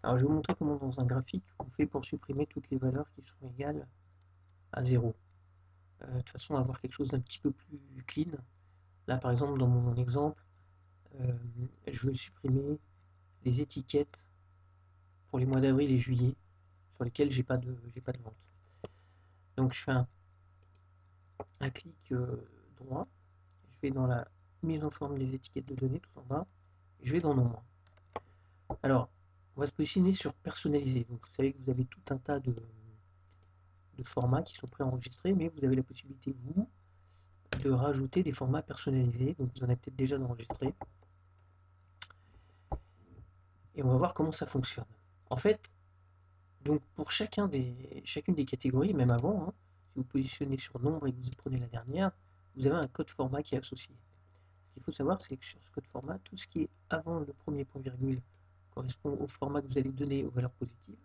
Alors je vais vous montrer comment dans un graphique on fait pour supprimer toutes les valeurs qui sont égales à 0. De toute façon, avoir quelque chose d'un petit peu plus clean. Là par exemple dans mon exemple, je veux supprimer les étiquettes pour les mois d'avril et juillet sur lesquels j'ai pas de vente. Donc je fais un clic droit, je vais dans la mise en forme des étiquettes de données tout en bas, et je vais dans nombre. Alors, on va se positionner sur personnaliser. Donc vous savez que vous avez tout un tas de formats qui sont préenregistrés, mais vous avez la possibilité, vous, de rajouter des formats personnalisés. Donc vous en avez peut-être déjà enregistré. Et on va voir comment ça fonctionne. En fait, donc pour chacune des catégories, même avant, hein, si vous positionnez sur nombre et que vous prenez la dernière, vous avez un code format qui est associé. Ce qu'il faut savoir, c'est que sur ce code format, tout ce qui est avant le premier point virgule correspond au format que vous allez donner aux valeurs positives.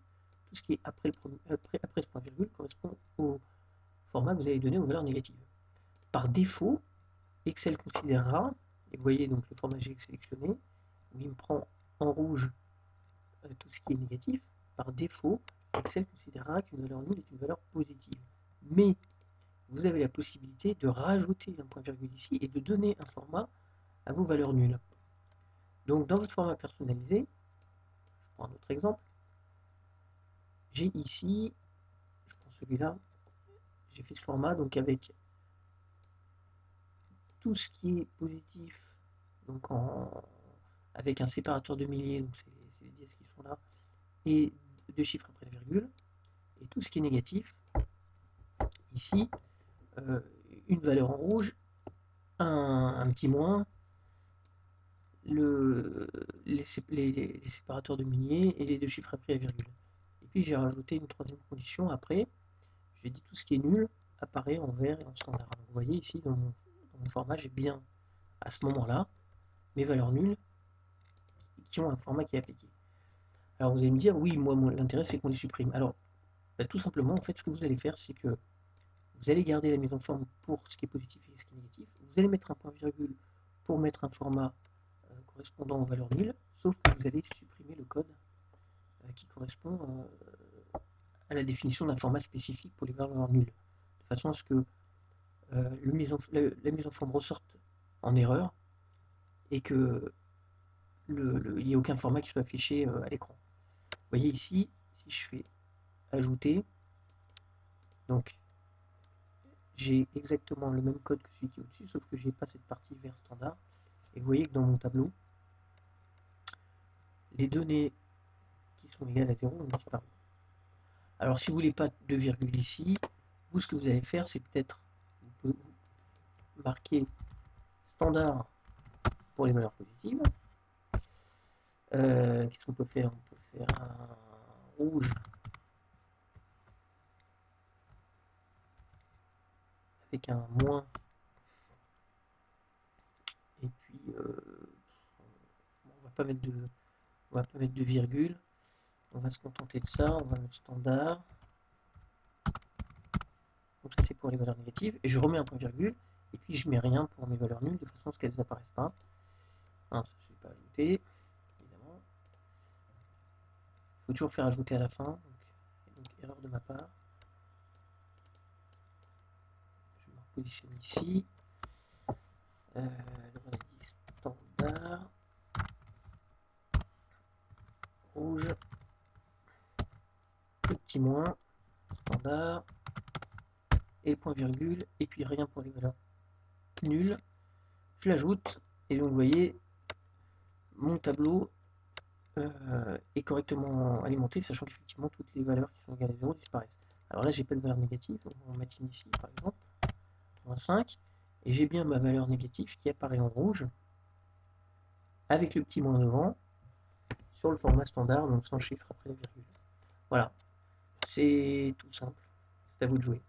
Tout ce qui est après ce point virgule correspond au format que vous allez donner aux valeurs négatives. Par défaut, Excel considérera, et vous voyez donc le format que j'ai sélectionné, où il me prend en rouge tout ce qui est négatif. Par défaut, Excel considérera qu'une valeur nulle est une valeur positive. Mais vous avez la possibilité de rajouter un point virgule ici et de donner un format à vos valeurs nulles. Donc dans votre format personnalisé, je prends un autre exemple, j'ai ici, je prends celui-là, j'ai fait ce format donc avec tout ce qui est positif, donc avec un séparateur de milliers, donc c'est les dièses qui sont là, et deux chiffres après la virgule, et tout ce qui est négatif, ici, une valeur en rouge, un petit moins, les séparateurs de milliers et les deux chiffres après la virgule. Et puis j'ai rajouté une troisième condition après, j'ai dit tout ce qui est nul apparaît en vert et en standard. Donc vous voyez ici dans mon format, j'ai bien à ce moment-là mes valeurs nulles qui ont un format qui est appliqué. Alors vous allez me dire, oui, moi l'intérêt c'est qu'on les supprime. Alors tout simplement, en fait, ce que vous allez faire, c'est que vous allez garder la mise en forme pour ce qui est positif et ce qui est négatif. Vous allez mettre un point virgule pour mettre un format correspondant aux valeurs nulles, sauf que vous allez supprimer le code qui correspond à la définition d'un format spécifique pour les valeurs nulles, de façon à ce que la mise en forme ressorte en erreur et que il n'y ait aucun format qui soit affiché à l'écran. Vous voyez ici, si je fais ajouter, donc j'ai exactement le même code que celui qui est au-dessus, sauf que j'ai pas cette partie vert standard. Et vous voyez que dans mon tableau, les données qui sont égales à 0 ont disparu. Alors si vous voulez pas de virgule ici, vous ce que vous allez faire, c'est peut-être vous marquer standard pour les valeurs positives. Qu'est-ce qu'on peut faire? On peut faire un rouge avec un moins, et puis on va pas mettre de virgule, on va se contenter de ça, on va mettre standard. Donc ça c'est pour les valeurs négatives, et je remets un point virgule, et puis je mets rien pour mes valeurs nulles, de façon à ce qu'elles n'apparaissent pas. Ça je ne vais pas ajouter, évidemment. Il faut toujours faire ajouter à la fin, donc erreur de ma part. Je me repositionne ici. On a dit standard, rouge, le petit moins, standard, et le point virgule, et puis rien pour les valeurs nulles. Je l'ajoute, et donc vous voyez, mon tableau est correctement alimenté, sachant qu'effectivement toutes les valeurs qui sont égales à 0 disparaissent. Alors là, j'ai pas de valeur négative, donc on va mettre une ici par exemple, 5, et j'ai bien ma valeur négative qui apparaît en rouge, avec le petit moins devant, sur le format standard, donc sans chiffre après la virgule. Voilà, c'est tout simple, c'est à vous de jouer.